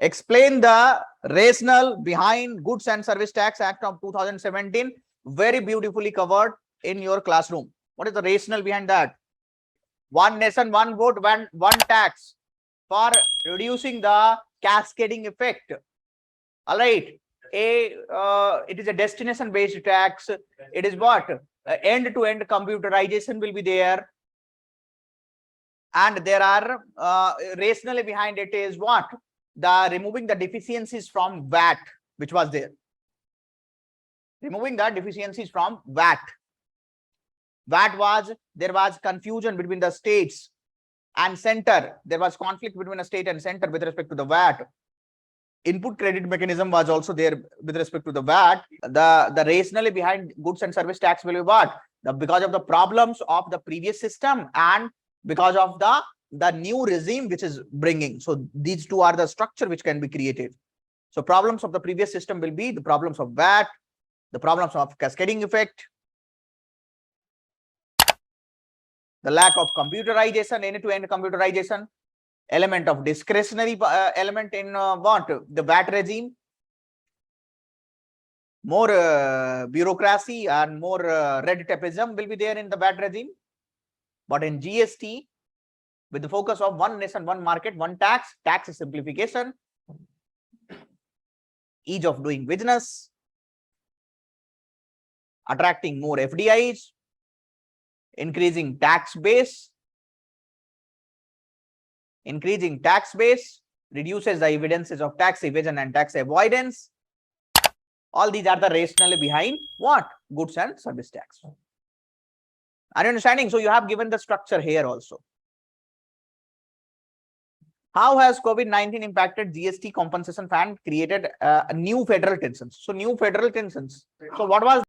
Explain the rationale behind Goods and Service Tax Act of 2017. Very beautifully covered in your classroom. What is the rationale behind that? One nation, one vote, one tax for reducing the cascading effect. All right. It is a destination based tax. It is what? End-to-end computerization will be there. And there are rationale behind it is what? The removing the deficiencies from VAT, which was there. Removing the deficiencies from VAT. There was confusion between the states and center. There was conflict between the state and center with respect to the VAT. Input credit mechanism was also there with respect to the VAT. The rationale behind goods and service tax will be what? Because of the problems of the previous system and because of the new regime which is bringing. So these two are the structure which can be created. So problems of the previous system will be the problems of VAT, the problems of cascading effect, the lack of computerization, end-to-end computerization, element of discretionary element in what? The VAT regime, more bureaucracy and more red tapeism will be there in the VAT regime. But in GST, with the focus of one nation, one market, one tax, tax simplification, ease of doing business, attracting more FDIs, increasing tax base, reduces the evidences of tax evasion and tax avoidance. All these are the rationale behind what? Goods and service tax. Are you understanding? So you have given the structure here also. How has COVID-19 impacted GST compensation fund, created new federal tensions? So new federal tensions. So what was